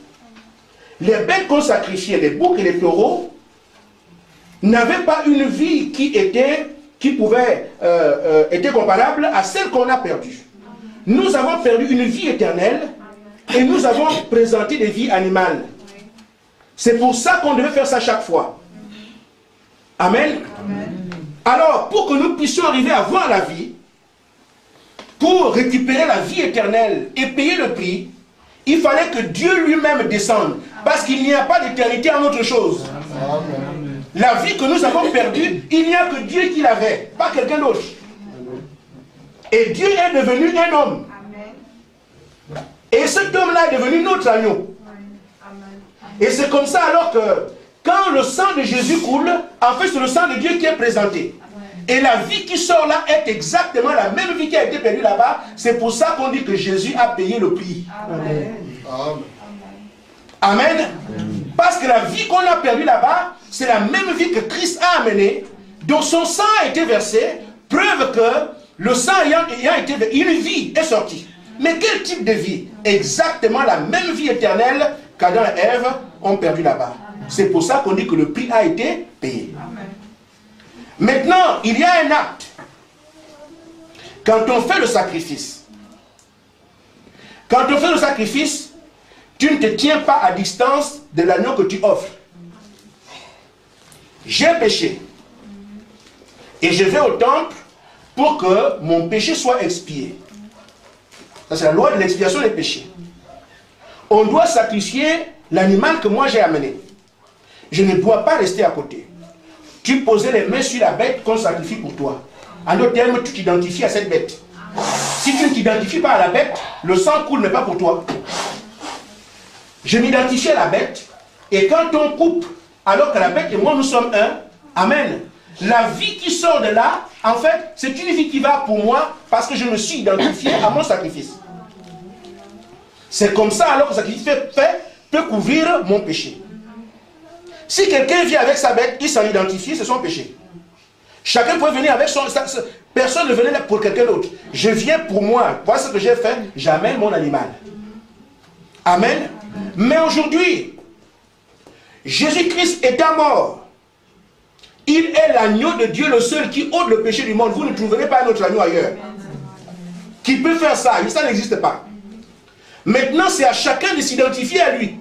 les bêtes qu'on sacrifiait, les boucs et les taureaux, n'avaient pas une vie qui était comparable à celle qu'on a perdue. Nous avons perdu une vie éternelle Et nous avons présenté des vies animales. C'est pour ça qu'on devait faire ça chaque fois. Amen. Alors, pour que nous puissions arriver à voir la vie, pour récupérer la vie éternelle et payer le prix, il fallait que Dieu lui-même descende. Parce qu'il n'y a pas d'éternité en autre chose. La vie que nous avons perdue, il n'y a que Dieu qui l'avait, pas quelqu'un d'autre. Et Dieu est devenu un homme. Et cet homme-là est devenu notre agneau. Et c'est comme ça alors que quand le sang de Jésus coule, en fait c'est le sang de Dieu qui est présenté. Et la vie qui sort là est exactement la même vie qui a été perdue là-bas. C'est pour ça qu'on dit que Jésus a payé le prix. Amen. Amen. Parce que la vie qu'on a perdue là-bas, c'est la même vie que Christ a amenée, dont son sang a été versé, preuve que le sang ayant été versé, une vie est sortie. Mais quel type de vie? Exactement la même vie éternelle qu'Adam et Ève ont perdu là-bas. C'est pour ça qu'on dit que le prix a été payé. Maintenant, il y a un acte. Quand on fait le sacrifice, tu ne te tiens pas à distance de l'agneau que tu offres. J'ai péché. Et je vais au temple pour que mon péché soit expié. Ça, c'est la loi de l'expiation des péchés. On doit sacrifier l'animal que moi j'ai amené. Je ne dois pas rester à côté. Tu posais les mains sur la bête qu'on sacrifie pour toi. En d'autres termes, tu t'identifies à cette bête. Si tu ne t'identifies pas à la bête, le sang coule, mais pas pour toi. Je m'identifie à la bête, et quand on coupe, alors que la bête et moi nous sommes un, amen. La vie qui sort de là, en fait, c'est une vie qui va pour moi parce que je me suis identifié à mon sacrifice. C'est comme ça alors que le sacrifice fait peut couvrir mon péché. Si quelqu'un vient avec sa bête, il s'en identifie, c'est son péché. Chacun peut venir avec son... Personne ne venait là pour quelqu'un d'autre. Je viens pour moi. Voilà ce que j'ai fait. J'amène mon animal. Amen. Mais aujourd'hui, Jésus-Christ étant mort, il est l'agneau de Dieu, le seul qui ôte le péché du monde. Vous ne trouverez pas un autre agneau ailleurs qui peut faire ça. Ça n'existe pas. Maintenant, c'est à chacun de s'identifier à lui.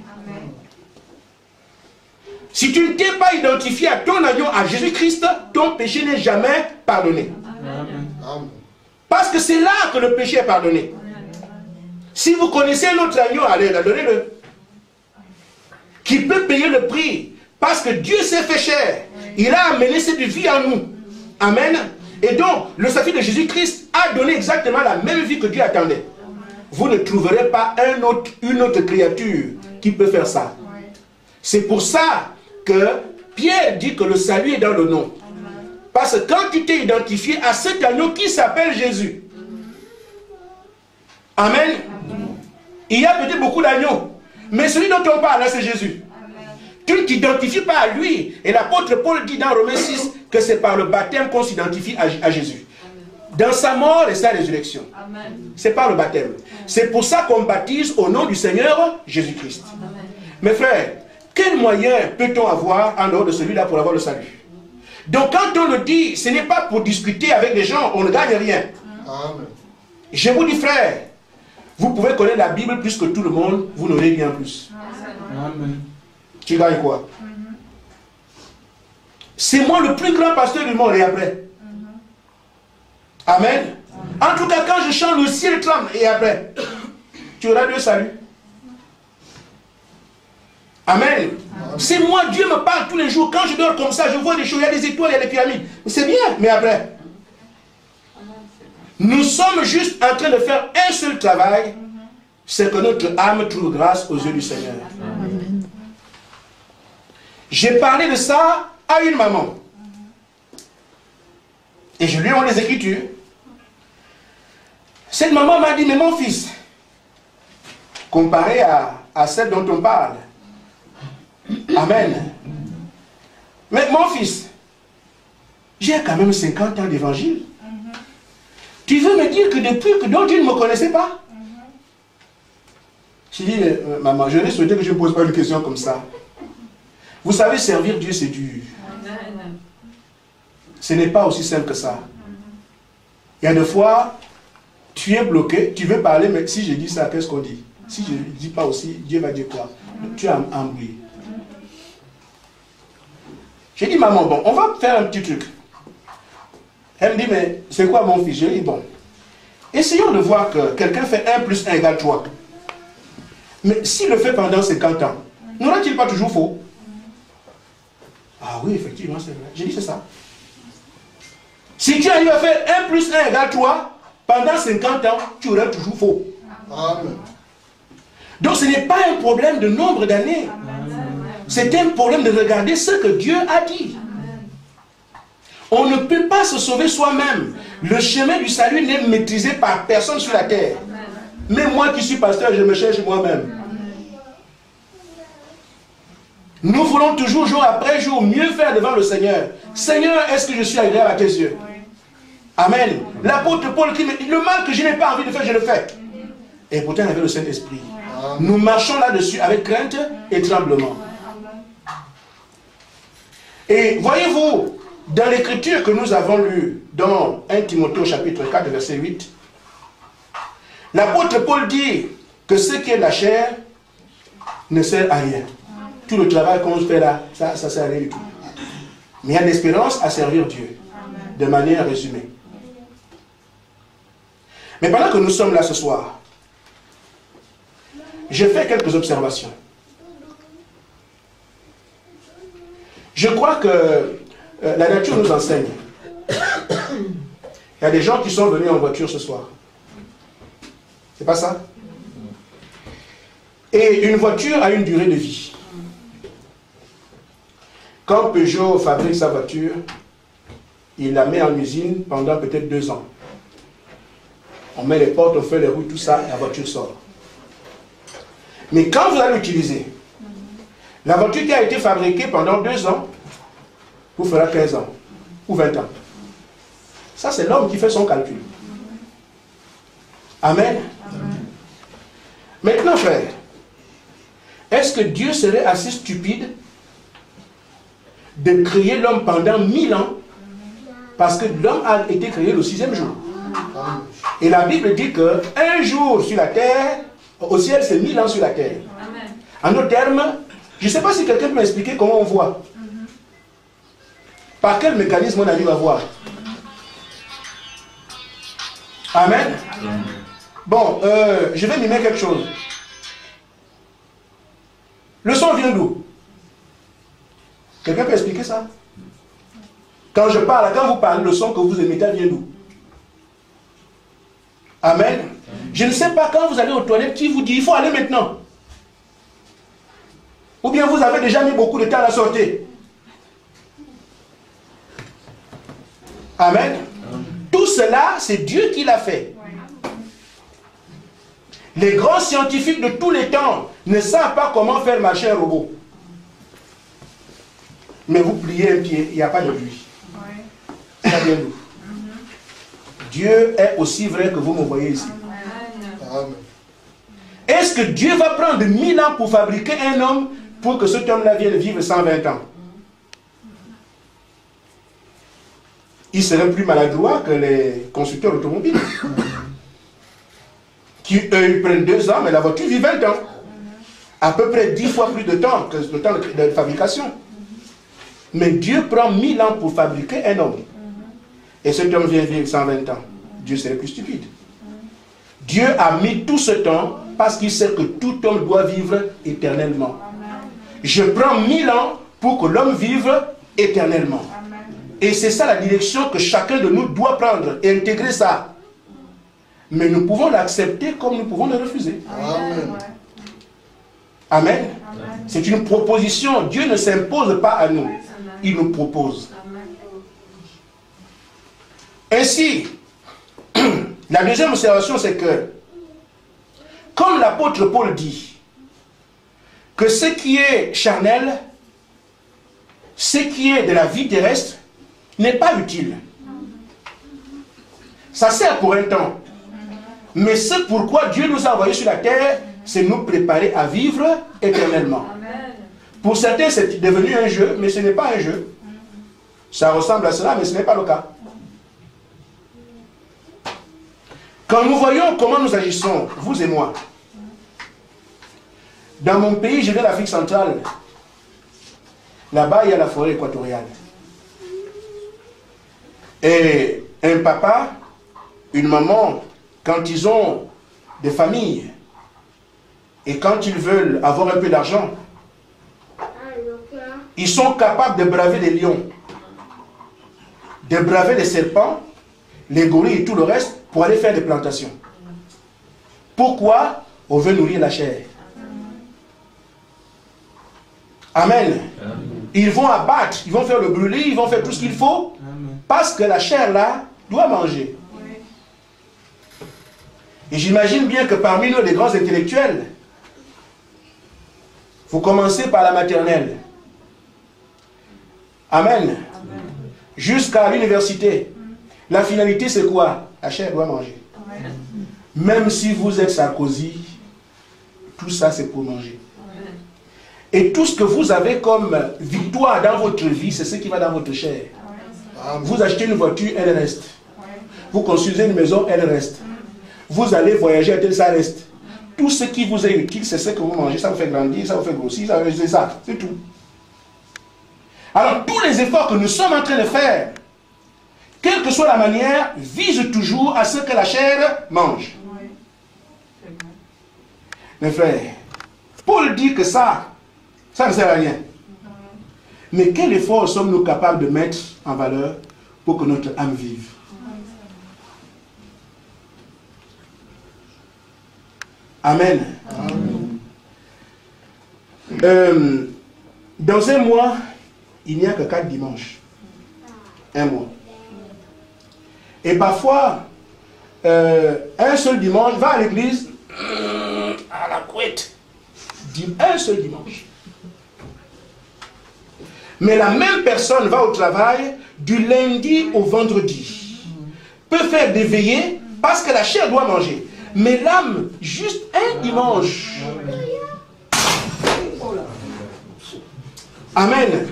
Si tu ne t'es pas identifié à ton agneau, à Jésus-Christ, ton péché n'est jamais pardonné. Amen. Parce que c'est là que le péché est pardonné. Si vous connaissez un autre agneau, allez, donnez-le. Qui peut payer le prix. Parce que Dieu s'est fait chair. Il a amené cette vie en nous. Amen. Et donc, le sacrifice de Jésus-Christ a donné exactement la même vie que Dieu attendait. Vous ne trouverez pas une autre créature qui peut faire ça. C'est pour ça que Pierre dit que le salut est dans le nom. Parce que quand tu t'es identifié à cet agneau qui s'appelle Jésus. Amen. Il y a peut-être beaucoup d'agneaux. Mais celui dont on parle là, c'est Jésus. Tu ne t'identifies pas à lui. Et l'apôtre Paul dit dans Romains 6 que c'est par le baptême qu'on s'identifie à Jésus. Dans sa mort et sa résurrection. C'est par le baptême. C'est pour ça qu'on baptise au nom du Seigneur Jésus-Christ. Mes frères, quel moyen peut-on avoir en dehors de celui-là pour avoir le salut? Donc quand on le dit, ce n'est pas pour discuter avec les gens, on ne gagne rien. Amen. Je vous dis frère, vous pouvez connaître la Bible plus que tout le monde, vous n'aurez rien plus. Amen. Tu gagnes quoi? C'est moi le plus grand pasteur du monde et après. Amen. En tout cas, quand je chante le ciel tremble et après, tu auras Dieu salut. Amen. C'est moi, Dieu me parle tous les jours. Quand je dors comme ça, je vois des choses, il y a des étoiles, il y a des pyramides. C'est bien, mais après. Nous sommes juste en train de faire un seul travail, c'est que notre âme trouve grâce aux yeux du Seigneur. J'ai parlé de ça à une maman. Et je lui ai montré les Écritures. Cette maman m'a dit, mais mon fils, comparé à celle dont on parle, amen. Mais mon fils, j'ai quand même 50 ans d'évangile. Tu veux me dire que depuis que donc tu ne me connaissais pas? J'ai dit, maman, j'aurais souhaité que je ne pose pas une question comme ça. Vous savez, servir Dieu, c'est dur. Ce n'est pas aussi simple que ça. Il y a des fois, tu es bloqué, tu veux parler, mais si je dis ça, qu'est-ce qu'on dit? Si je ne dis pas aussi, Dieu va dire quoi? Tu as embrouillé. J'ai dit, maman, bon, on va faire un petit truc. Elle me dit, mais c'est quoi mon fils? J'ai dit, bon, essayons de voir que quelqu'un fait 1 plus 1 égale 3. Mais s'il le fait pendant 50 ans, n'aura-t-il pas toujours faux? Ah oui, effectivement, c'est vrai. J'ai dit, c'est ça. Si tu arrives à faire 1 plus 1 égale 3, pendant 50 ans, tu auras toujours faux. Amen. Donc ce n'est pas un problème de nombre d'années. C'est un problème de regarder ce que Dieu a dit. On ne peut pas se sauver soi-même. Le chemin du salut n'est maîtrisé par personne sur la terre. Même moi qui suis pasteur, je me cherche moi-même. Nous voulons toujours, jour après jour, mieux faire devant le Seigneur. Seigneur, est-ce que je suis agréable à tes yeux? Amen. L'apôtre Paul qui me dit, le mal que je n'ai pas envie de faire, je le fais. Et pourtant, il avait le Saint-Esprit. Nous marchons là-dessus avec crainte et tremblement. Et voyez-vous, dans l'écriture que nous avons lue, dans 1 Timothée au chapitre 4, verset 8, l'apôtre Paul dit que ce qui est de la chair ne sert à rien. Tout le travail qu'on fait là, ça ne sert à rien du tout. Mais il y a l'espérance à servir Dieu, de manière résumée. Mais pendant que nous sommes là ce soir, j'ai fait quelques observations. Je crois que la nature nous enseigne. Il y a des gens qui sont venus en voiture ce soir. C'est pas ça? Et une voiture a une durée de vie. Quand Peugeot fabrique sa voiture, il la met en usine pendant peut-être 2 ans. On met les portes, on fait les roues, tout ça, et la voiture sort. Mais quand vous allez l'utiliser, la voiture qui a été fabriquée pendant 2 ans, vous fera 15 ans ou 20 ans. Ça, c'est l'homme qui fait son calcul. Amen. Amen. Maintenant, frère, est-ce que Dieu serait assez stupide de créer l'homme pendant 1000 ans parce que l'homme a été créé le 6e jour? Et la Bible dit qu'un jour sur la terre, au ciel, c'est 1000 ans sur la terre. Amen. En d'autres termes, je ne sais pas si quelqu'un peut m'expliquer comment on voit. Par quel mécanisme on arrive à voir? Amen. Amen. Bon, je vais mimer quelque chose. Le son vient d'où? Quelqu'un peut expliquer ça? Quand je parle, quand vous parlez, le son que vous émettez vient d'où? Amen. Je ne sais pas, quand vous allez aux toilettes, qui vous dit il faut aller maintenant? Ou bien vous avez déjà mis beaucoup de temps à la sortie? Amen. Tout cela, c'est Dieu qui l'a fait. Les grands scientifiques de tous les temps ne savent pas comment faire marcher un robot. Mais vous pliez un pied, il n'y a pas de bruit. Ça vient d'où? Dieu est aussi vrai que vous me voyez ici. Est-ce que Dieu va prendre 1000 ans pour fabriquer un homme pour que cet homme-là vienne vivre 120 ans? Il serait plus maladroit que les constructeurs automobiles. Qui, eux, ils prennent 2 ans, mais la voiture vit 20 ans. À peu près 10 fois plus de temps que le temps de fabrication. Mais Dieu prend 1000 ans pour fabriquer un homme. Et cet homme vient vivre 120 ans. Dieu serait plus stupide. Dieu a mis tout ce temps parce qu'il sait que tout homme doit vivre éternellement. Je prends 1000 ans pour que l'homme vive éternellement. Et c'est ça la direction que chacun de nous doit prendre et intégrer ça. Mais nous pouvons l'accepter comme nous pouvons le refuser. Amen. Amen. C'est une proposition. Dieu ne s'impose pas à nous. Il nous propose. Ainsi, la deuxième observation, c'est que, comme l'apôtre Paul dit, que ce qui est charnel, ce qui est de la vie terrestre, n'est pas utile. Ça sert pour un temps. Mais ce pourquoi Dieu nous a envoyés sur la terre, c'est nous préparer à vivre éternellement. Amen. Pour certains, c'est devenu un jeu, mais ce n'est pas un jeu. Ça ressemble à cela, mais ce n'est pas le cas. Quand nous voyons comment nous agissons, vous et moi, Dans mon pays, je viens d'Afrique centrale. Là-bas, il y a la forêt équatoriale. Et un papa, une maman, quand ils ont des familles, et quand ils veulent avoir un peu d'argent, ils sont capables de braver les lions, de braver les serpents, les gorilles et tout le reste pour aller faire des plantations. Pourquoi? On veut nourrir la chair. Amen. Ils vont abattre, ils vont faire le brûler, ils vont faire tout ce qu'il faut, parce que la chair là doit manger. Et j'imagine bien que parmi nous, les grands intellectuels, vous commencez par la maternelle. Amen. Jusqu'à l'université. La finalité, c'est quoi? La chair doit manger. Même si vous êtes Sarkozy, tout ça, c'est pour manger. Et tout ce que vous avez comme victoire dans votre vie, c'est ce qui va dans votre chair. Vous achetez une voiture, elle reste. Vous construisez une maison, elle reste. Vous allez voyager, ça reste. Tout ce qui vous est utile, c'est ce que vous mangez. Ça vous fait grandir, ça vous fait grossir, c'est ça. C'est tout. Alors, tous les efforts que nous sommes en train de faire, quelle que soit la manière, visent toujours à ce que la chair mange. Mes frères, Paul dit que ça ne sert à rien. Mais quel effort sommes-nous capables de mettre en valeur pour que notre âme vive? Amen. Dans un mois, il n'y a que 4 dimanches. Un mois. Et parfois, un seul dimanche, va à l'église, à la couette. Un seul dimanche. Mais la même personne va au travail du lundi au vendredi. Peut faire des veillées parce que la chair doit manger. Mais l'âme, juste un dimanche. Amen.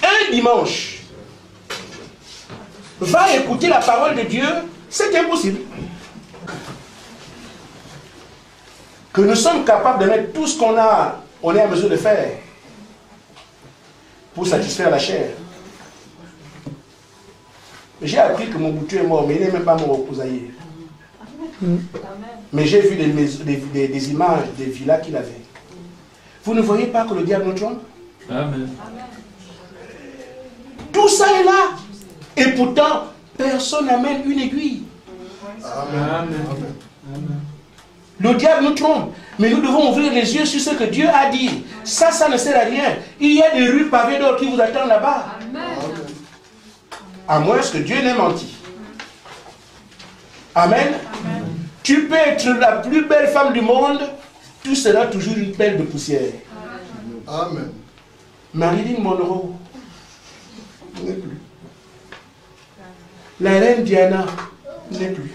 Un dimanche. Va écouter la parole de Dieu, c'est impossible. Que nous sommes capables de mettre tout ce qu'on a, on est à mesure de faire pour satisfaire la chair. J'ai appris que mon boutu est mort, mais il n'est même pas mort au Pousaïe. Mais j'ai vu des images des villas qu'il avait. Vous ne voyez pas que le diable nous trompe? Amen. Tout ça est là. Et pourtant, personne n'amène une aiguille. Amen. Amen. Le diable nous trompe. Mais nous devons ouvrir les yeux sur ce que Dieu a dit. Ça ne sert à rien. Il y a des rues pavées d'or qui vous attendent là-bas. À moins que Dieu n'ait menti. Amen. Amen. Tu peux être la plus belle femme du monde, tu seras toujours une pelle de poussière. Amen. Marilyn Monroe n'est plus. La reine Diana n'est plus.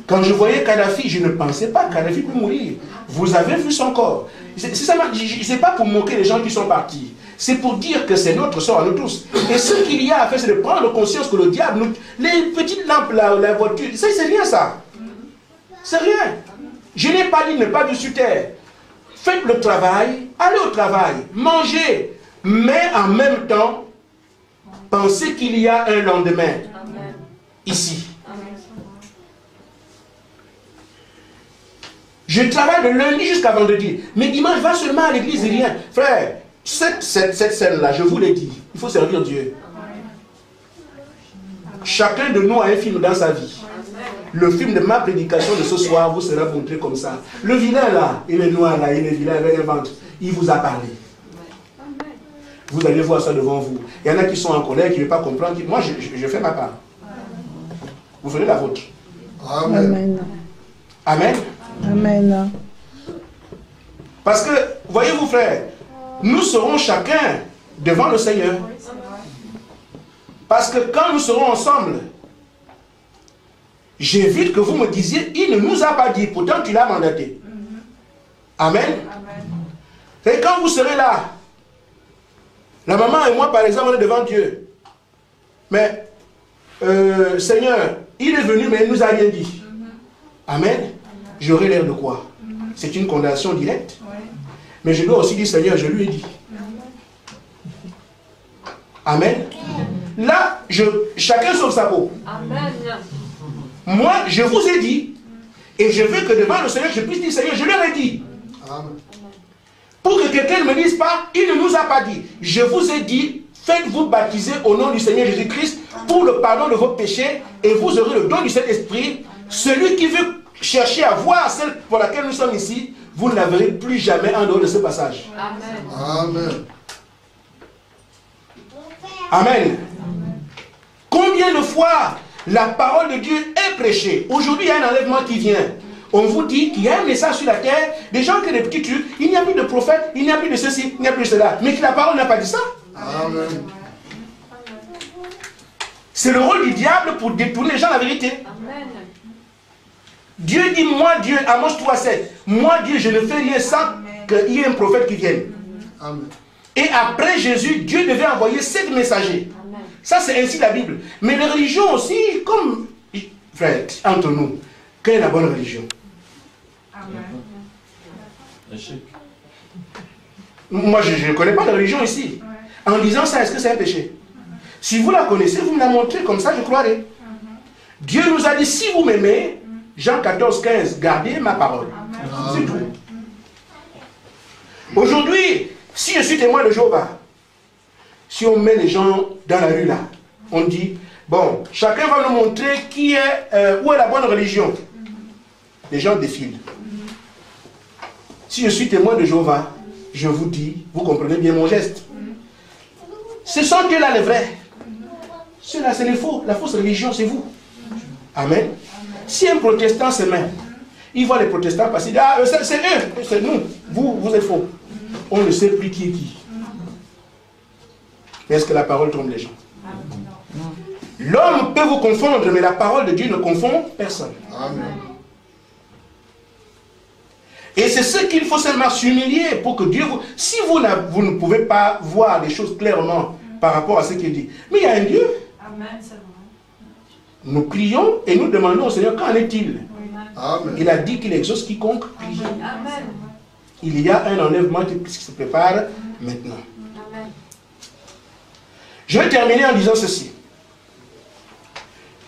Quand je voyais Kadhafi, je ne pensais pas que Kadhafi peut mourir. Vous avez vu son corps. Ce n'est pas pour moquer les gens qui sont partis. C'est pour dire que c'est notre sort à nous tous. Et ce qu'il y a à faire, c'est de prendre conscience que le diable, les petites lampes là, la voiture, ça c'est rien ça. C'est rien. Je n'ai pas dit ne pas du sur terre. Faites le travail, allez au travail, mangez, mais en même temps, pensez qu'il y a un lendemain. Ici. Je travaille de lundi jusqu'à vendredi. Mais dimanche, va seulement à l'église et rien. Frère, cette scène-là, je vous l'ai dit, il faut servir Dieu. Chacun de nous a un film dans sa vie. Le film de ma prédication de ce soir vous sera montré comme ça. Le vilain là, il est noir là, il est vilain avec un ventre. Il vous a parlé. Vous allez voir ça devant vous. Il y en a qui sont en colère, qui ne veulent pas comprendre. Moi, je fais ma part. Vous ferez la vôtre. Amen. Amen. Amen. Parce que, voyez-vous frères, nous serons chacun devant le Seigneur. Parce que quand nous serons ensemble, j'évite que vous me disiez, il ne nous a pas dit, pourtant tu l'as mandaté. Amen. Et quand vous serez là, la maman et moi par exemple, on est devant Dieu. Mais, Seigneur, il est venu mais il ne nous a rien dit. Amen. j'aurai l'air de quoi? C'est une condamnation directe. Mais je dois aussi dire, Seigneur, je lui ai dit. Amen. Là, chacun sauve sa peau. Amen. Moi, je vous ai dit, et je veux que devant le Seigneur, je puisse dire, Seigneur, je leur ai dit. Amen. Pour que quelqu'un ne me dise pas, il ne nous a pas dit. Je vous ai dit, faites-vous baptiser au nom du Seigneur Jésus-Christ pour le pardon de vos péchés et vous aurez le don du Saint-Esprit. Celui qui veut chercher à voir celle pour laquelle nous sommes ici, vous ne la verrez plus jamais en dehors de ce passage. Amen. Amen. Amen. Combien de fois la parole de Dieu est prêchée? Aujourd'hui, il y a un enlèvement qui vient. On vous dit qu'il y a un message sur la terre, des gens qui ont des petits trucs, il n'y a plus de prophète, il n'y a plus de ceci, il n'y a plus de cela. Mais que la parole n'a pas dit ça. Amen. C'est le rôle du diable pour détourner les gens de la vérité. Amen. Dieu dit, moi Dieu, Amos 3,7, moi Dieu, je ne fais rien sans qu'il y ait un prophète qui vienne. Amen. Et après Jésus, Dieu devait envoyer 7 messagers. Amen. Ça, c'est ainsi la Bible. Mais les religions aussi, comme, frère, entre nous, quelle est la bonne religion? Échec. Moi, je ne connais pas de religion ici. En disant ça, est-ce que c'est un péché? Si vous la connaissez, vous me la montrez, comme ça je croirai. Dieu nous a dit, si vous m'aimez, Jean 14, 15, gardez ma parole. C'est tout. Aujourd'hui, si je suis témoin de Jéhovah, si on met les gens dans la rue là, on dit, bon, chacun va nous montrer où est la bonne religion. Les gens défilent. Si je suis témoin de Jéhovah, je vous dis, vous comprenez bien mon geste. Ce sont eux-là les vrais. Ceux-là, c'est les faux. La fausse religion, c'est vous. Amen. Si un protestant se met, il voit les protestants passer, ah, c'est eux, c'est nous. Vous êtes faux. On ne sait plus qui est qui. Mais est-ce que la parole trompe les gens? L'homme peut vous confondre, mais la parole de Dieu ne confond personne. Amen. Et c'est ce qu'il faut seulement s'humilier pour que Dieu vous... Si vous ne pouvez pas voir les choses clairement par rapport à ce qu'il dit. Mais il y a un Dieu. Amen, c'est vrai. Nous prions et nous demandons au Seigneur, qu'en est-il? Amen. Il a dit qu'il exauce quiconque prie. Amen. Il y a un enlèvement qui se prépare maintenant. Amen. Je vais terminer en disant ceci.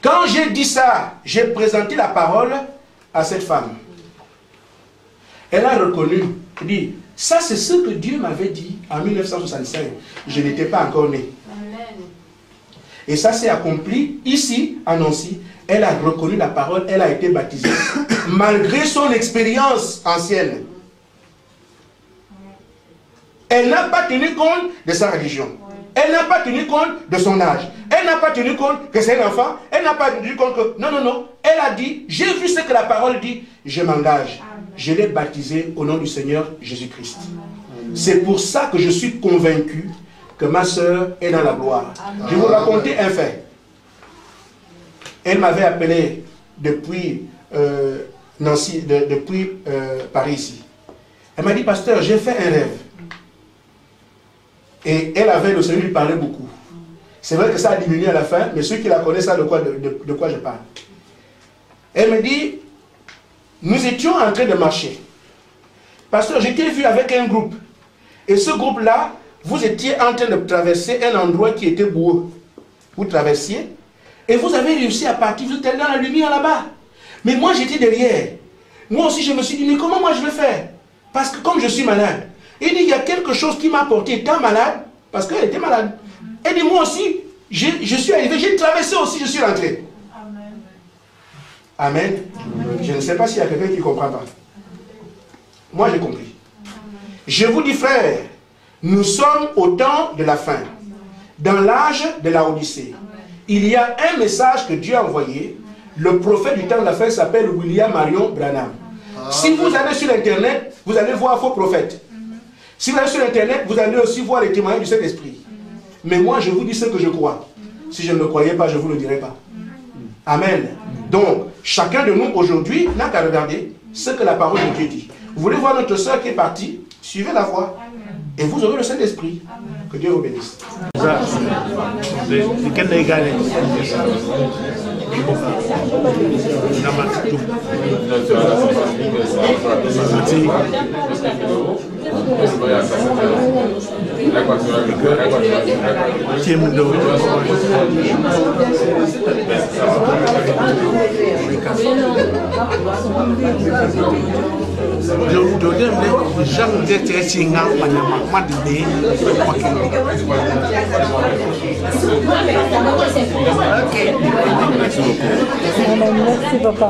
Quand j'ai dit ça, j'ai présenté la parole à cette femme. Elle a reconnu, elle dit, ça c'est ce que Dieu m'avait dit en 1965. Je n'étais pas encore né. Amen. Et ça s'est accompli ici, à Nancy. Elle a reconnu la parole, elle a été baptisée, malgré son expérience ancienne. Elle n'a pas tenu compte de sa religion. Elle n'a pas tenu compte de son âge. Elle n'a pas tenu compte que c'est un enfant. Elle n'a pas tenu compte que... Non, non, non. Elle a dit, j'ai vu ce que la parole dit, je m'engage. Je l'ai baptisé au nom du Seigneur Jésus-Christ. C'est pour ça que je suis convaincu que ma soeur est dans la gloire. Je vais vous raconter un fait. Elle m'avait appelé depuis Nancy, depuis Paris ici. Elle m'a dit, pasteur, j'ai fait un rêve. Et elle avait, le Seigneur lui parlait beaucoup. C'est vrai que ça a diminué à la fin, mais ceux qui la connaissent savent de quoi je parle. Elle me dit, nous étions en train de marcher. Pasteur, je t'ai vu avec un groupe. Et ce groupe-là, vous étiez en train de traverser un endroit qui était boueux. Vous traversiez, et vous avez réussi à partir, vous êtes dans la lumière là-bas. Mais moi, j'étais derrière. Moi aussi, je me suis dit, mais comment moi je vais faire? Parce que comme je suis malade, il dit, il y a quelque chose qui m'a porté étant malade, parce qu'elle était malade. Elle dit, moi aussi, je suis arrivé, j'ai traversé aussi, je suis rentré. Amen. Amen. Je ne sais pas s'il y a quelqu'un qui ne comprend pas. Moi, j'ai compris. Je vous dis, frère, nous sommes au temps de la fin, dans l'âge de la Odyssée. Il y a un message que Dieu a envoyé. Le prophète du temps de la fin s'appelle William Marion Branham. Si vous allez sur Internet, vous allez voir faux prophètes. Si vous allez sur Internet, vous allez aussi voir les témoignages du Saint-Esprit. Mais moi, je vous dis ce que je crois. Si je ne le croyais pas, je ne vous le dirais pas. Amen. Donc, chacun de nous aujourd'hui n'a qu'à regarder ce que la parole de Dieu dit. Vous voulez voir notre soeur qui est partie? Suivez la voie. Et vous aurez le Saint-Esprit. Que Dieu vous bénisse. Merci, papa.